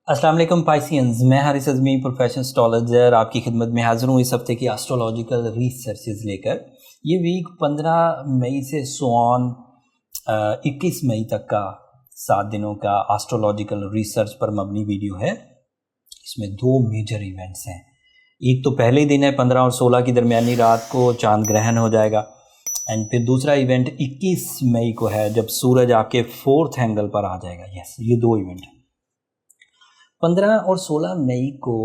अस्सलाम वालेकुम पाइसियंस, मैं हारिस अज़मी प्रोफेशनल एस्ट्रोलॉजर आपकी खिदमत में हाज़िर हूँ इस हफ्ते की एस्ट्रोलॉजिकल रिसर्चेज लेकर। ये वीक 15 मई से सोन 21 मई तक का 7 दिनों का एस्ट्रोलॉजिकल रिसर्च पर मबनी वीडियो है। इसमें 2 मेजर इवेंट्स हैं। एक तो पहले ही दिन है 15 और 16 की दरमियानी रात को चांद ग्रहण हो जाएगा, एंड फिर दूसरा इवेंट 21 मई को है जब सूरज आपके 4th एंगल पर आ जाएगा। यस, ये 2 इवेंट हैं। 15 और 16 मई को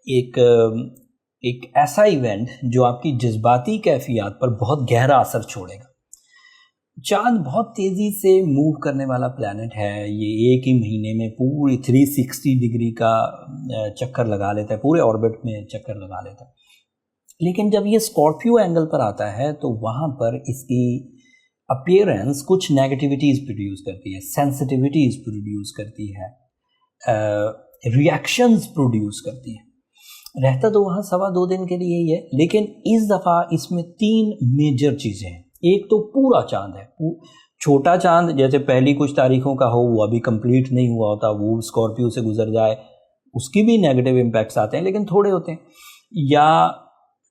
एक ऐसा इवेंट जो आपकी जज्बाती कैफियत पर बहुत गहरा असर छोड़ेगा। चांद बहुत तेज़ी से मूव करने वाला प्लैनेट है। ये एक ही महीने में पूरी 360 डिग्री का चक्कर लगा लेता है, पूरे ऑर्बिट में चक्कर लगा लेता है। लेकिन जब ये स्कॉर्पियो एंगल पर आता है तो वहाँ पर इसकी अपीयरेंस कुछ नेगेटिविटीज़ प्रोड्यूस करती है, सेंसिटिविटीज़ प्रोड्यूस करती है, रिएक्शंस प्रोड्यूस करती है। रहता तो वहाँ 2.25 दिन के लिए ही है, लेकिन इस दफ़ा इसमें 3 मेजर चीज़ें हैं। एक तो पूरा चांद है, छोटा चांद जैसे पहली कुछ तारीखों का हो, वो अभी कंप्लीट नहीं हुआ होता, वो स्कॉर्पियो से गुजर जाए, उसकी भी नेगेटिव इम्पैक्ट्स आते हैं लेकिन थोड़े होते हैं। या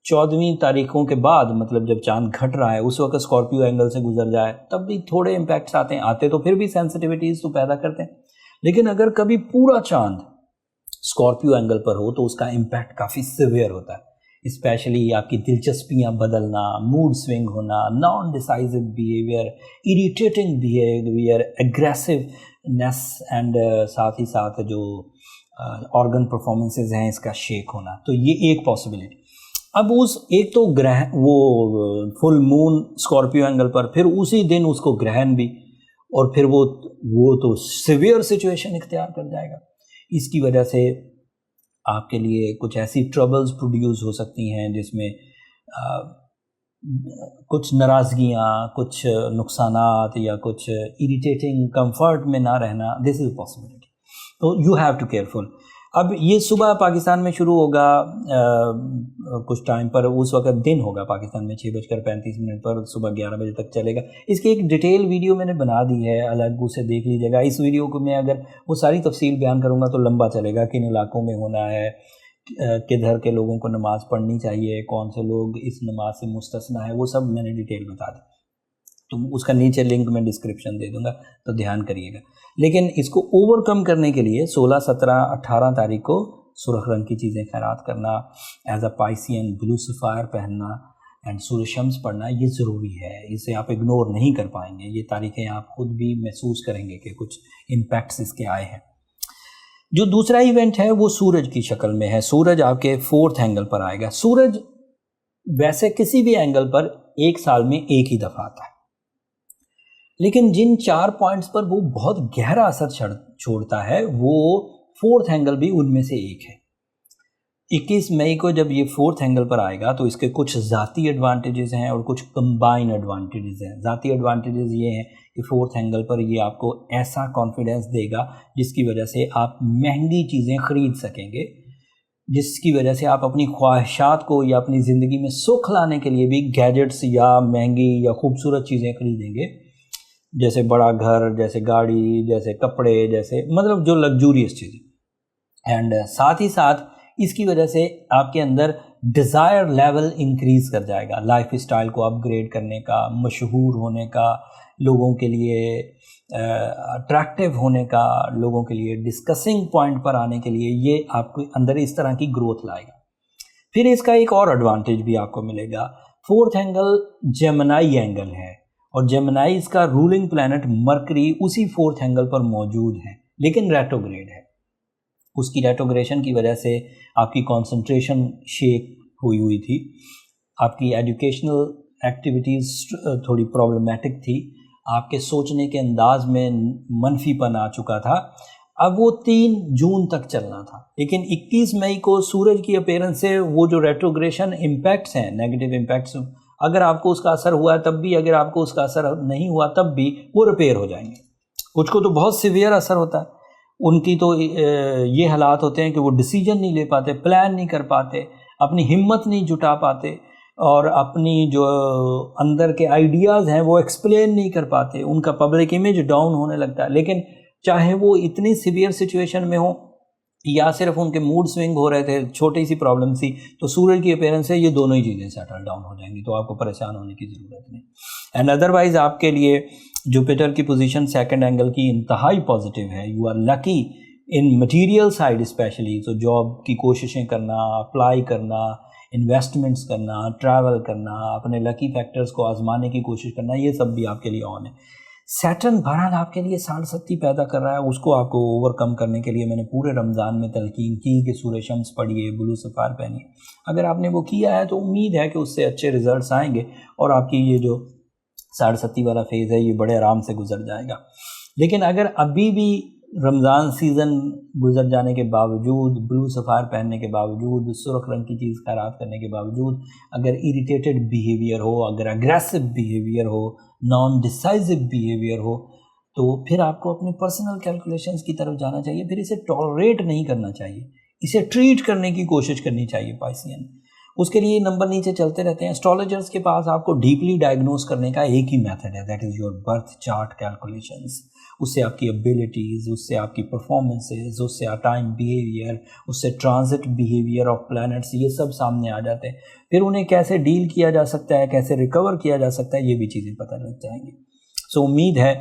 14वीं तारीखों के बाद, मतलब जब चांद घट रहा है उस वक्त स्कॉर्पियो एंगल से गुजर जाए तब भी थोड़े इम्पैक्ट्स आते तो फिर भी सेंसिटिविटीज़ तो पैदा करते हैं। लेकिन अगर कभी पूरा चांद स्कॉर्पियो एंगल पर हो तो उसका इम्पैक्ट काफ़ी सिवियर होता है। स्पेशली आपकी दिलचस्पियां बदलना, मूड स्विंग होना, non decisive behaviour, irritating behaviour, aggressiveness and साथ ही साथ जो ऑर्गन परफॉर्मेंसेज हैं इसका शेक होना। तो ये एक पॉसिबिलिटी। अब उस एक तो ग्रहण, वो फुल मून स्कॉर्पियो एंगल पर, फिर उसी दिन उसको ग्रहण भी, और फिर वो तो सिवियर सिचुएशन इख्तियार कर जाएगा। इसकी वजह से आपके लिए कुछ ऐसी ट्रबल्स प्रोड्यूस हो सकती हैं जिसमें कुछ नाराज़गियाँ, कुछ नुकसानात या कुछ इरिटेटिंग कंफर्ट में ना रहना, दिस इज़ पॉसिबिलिटी। तो यू हैव टू केयरफुल। अब ये सुबह पाकिस्तान में शुरू होगा कुछ टाइम पर, उस वक्त दिन होगा पाकिस्तान में 6:35 पर, सुबह 11 बजे तक चलेगा। इसकी एक डिटेल वीडियो मैंने बना दी है, अलग उसे देख लीजिएगा। इस वीडियो को मैं अगर वो सारी तफसील बयान करूँगा तो लंबा चलेगा, किन इलाकों में होना है, किधर के लोगों को नमाज़ पढ़नी चाहिए, कौन से लोग इस नमाज से मुस्तस्ना है, वो सब मैंने डिटेल बता दी। तो उसका नीचे लिंक मैं डिस्क्रिप्शन दे दूंगा, तो ध्यान करिएगा। लेकिन इसको ओवरकम करने के लिए 16, 17, 18 तारीख को सुर्ख रंग की चीज़ें खैरात करना, as a Piscean blue sapphire पहनना एंड सूर्य शम्स पढ़ना, ये ज़रूरी है। इसे आप इग्नोर नहीं कर पाएंगे। ये तारीखें आप खुद भी महसूस करेंगे कि कुछ इम्पैक्ट्स इसके आए हैं। जो दूसरा इवेंट है वो सूरज की शक्ल में है। सूरज आपके 4th एंगल पर आएगा। सूरज वैसे किसी भी एंगल पर एक साल में एक ही दफ़ा आता है, लेकिन जिन 4 पॉइंट्स पर वो बहुत गहरा असर छोड़ता है वो 4th एंगल भी उनमें से एक है। 21 मई को जब ये 4th एंगल पर आएगा तो इसके कुछ ज़ाती एडवांटेजेस हैं और कुछ कंबाइन एडवांटेजेस हैं। ज़ाती एडवांटेजेस ये हैं कि 4th एंगल पर ये आपको ऐसा कॉन्फिडेंस देगा जिसकी वजह से आप महंगी चीज़ें ख़रीद सकेंगे, जिसकी वजह से आप अपनी ख्वाहिशात को या अपनी ज़िंदगी में सुख लाने के लिए भी गैजेट्स या महंगी या खूबसूरत चीज़ें खरीदेंगे, जैसे बड़ा घर, जैसे गाड़ी, जैसे कपड़े, जैसे मतलब जो लग्जूरियस चीज़ें। एंड साथ ही साथ इसकी वजह से आपके अंदर डिज़ायर लेवल इंक्रीज़ कर जाएगा, लाइफ स्टाइल को अपग्रेड करने का, मशहूर होने का, लोगों के लिए अट्रैक्टिव होने का, लोगों के लिए डिस्कसिंग पॉइंट पर आने के लिए, ये आपके अंदर इस तरह की ग्रोथ लाएगा। फिर इसका एक और एडवांटेज भी आपको मिलेगा। 4th एंगल जेमिनी एंगल है और जेमिनी इसका रूलिंग प्लैनेट मरकरी उसी 4th एंगल पर मौजूद है, लेकिन रेट्रोग्रेड है। उसकी रेट्रोग्रेशन की वजह से आपकी कंसंट्रेशन शेक हुई थी, आपकी एजुकेशनल एक्टिविटीज़ थोड़ी प्रॉब्लमेटिक थी, आपके सोचने के अंदाज में मनफीपन आ चुका था। अब वो 3 जून तक चलना था, लेकिन 21 मई को सूरज की अपीयरेंस से वो जो रेट्रोग्रेशन इम्पैक्ट्स हैं, नेगेटिव इम्पैक्ट्स, अगर आपको उसका असर हुआ है तब भी, अगर आपको उसका असर नहीं हुआ तब भी, वो रिपेयर हो जाएंगे। कुछ को तो बहुत सिवियर असर होता है, उनकी तो ये हालात होते हैं कि वो डिसीजन नहीं ले पाते, प्लान नहीं कर पाते, अपनी हिम्मत नहीं जुटा पाते और अपनी जो अंदर के आइडियाज़ हैं वो एक्सप्लेन नहीं कर पाते, उनका पब्लिक इमेज डाउन होने लगता है। लेकिन चाहे वो इतनी सिवियर सिचुएशन में हो या सिर्फ उनके मूड स्विंग हो रहे थे, छोटी सी प्रॉब्लम थी, तो सूरज की अपीयरेंस से ये दोनों ही चीज़ें सेटल डाउन हो जाएंगी, तो आपको परेशान होने की ज़रूरत नहीं। एंड अदरवाइज आपके लिए जुपिटर की पोजीशन सेकंड एंगल की इंतहाई पॉजिटिव है। You are lucky in material side specially, तो जॉब की कोशिशें करना, अप्लाई करना, इन्वेस्टमेंट्स करना, ट्रैवल करना, अपने लकी फैक्टर्स को आजमाने की कोशिश करना, ये सब भी आपके लिए ऑन है। सैटर्न बहरहाल आपके लिए 67 पैदा कर रहा है, उसको आपको ओवरकम करने के लिए मैंने पूरे रमज़ान में तलकीन की कि सूरज शम्स पढ़िए, ब्लू सफ़ार पहनिए। अगर आपने वो किया है तो उम्मीद है कि उससे अच्छे रिजल्ट्स आएंगे और आपकी ये जो 67 वाला फेज़ है ये बड़े आराम से गुजर जाएगा। लेकिन अगर अभी भी रमज़ान सीज़न गुजर जाने के बावजूद, ब्लू सफ़ार पहनने के बावजूद, सुर्ख रंग की चीज़ खैरात करने के बावजूद अगर इरिटेटेड बिहेवियर हो, अगर अग्रेसिव बिहेवियर हो, नॉन डिसाइसिव बिहेवियर हो, तो फिर आपको अपनी पर्सनल कैलकुलेशंस की तरफ जाना चाहिए। फिर इसे टॉलरेट नहीं करना चाहिए, इसे ट्रीट करने की कोशिश करनी चाहिए पाइसियन। उसके लिए नंबर नीचे चलते रहते हैं। एस्ट्रोलॉजर्स के पास आपको डीपली डायग्नोस करने का एक ही मेथड है, that is your birth chart calculations. उससे आपकी एबिलिटीज़, उससे आपकी परफॉर्मेंसेज, उससे टाइम बिहेवियर, उससे ट्रांजिट बिहेवियर ऑफ प्लैनेट्स, ये सब सामने आ जाते हैं। फिर उन्हें कैसे डील किया जा सकता है, कैसे रिकवर किया जा सकता है, ये भी चीज़ें पता लग जाएंगी। सो उम्मीद है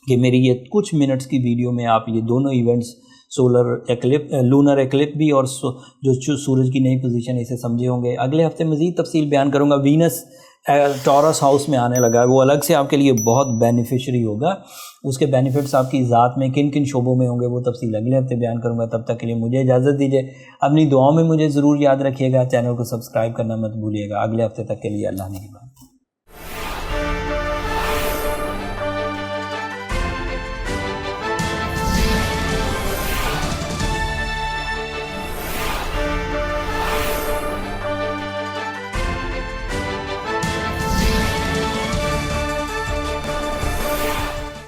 कि मेरी ये कुछ मिनट्स की वीडियो में आप ये दोनों इवेंट्स, सोलर एक्लिप, लूनर एक्लिप भी और जो सूरज की नई पोजीशन, इसे समझे होंगे। अगले हफ्ते मज़ीद तफसील बयान करूँगा। वीनस टॉरस हाउस में आने लगा है, वो अलग से आपके लिए बहुत बेनिफिशरी होगा। उसके बेनिफिट्स आपकी ज़ात में किन किन शोबों में होंगे वो तफसील अगले हफ्ते बयान करूँगा। तब तक के लिए मुझे इजाज़त दीजिए। अपनी दुआओं में मुझे ज़रूर याद रखिएगा। चैनल को सब्सक्राइब करना मत भूलिएगा। अगले हफ्ते तक के लिए अल्लाह ने की बात।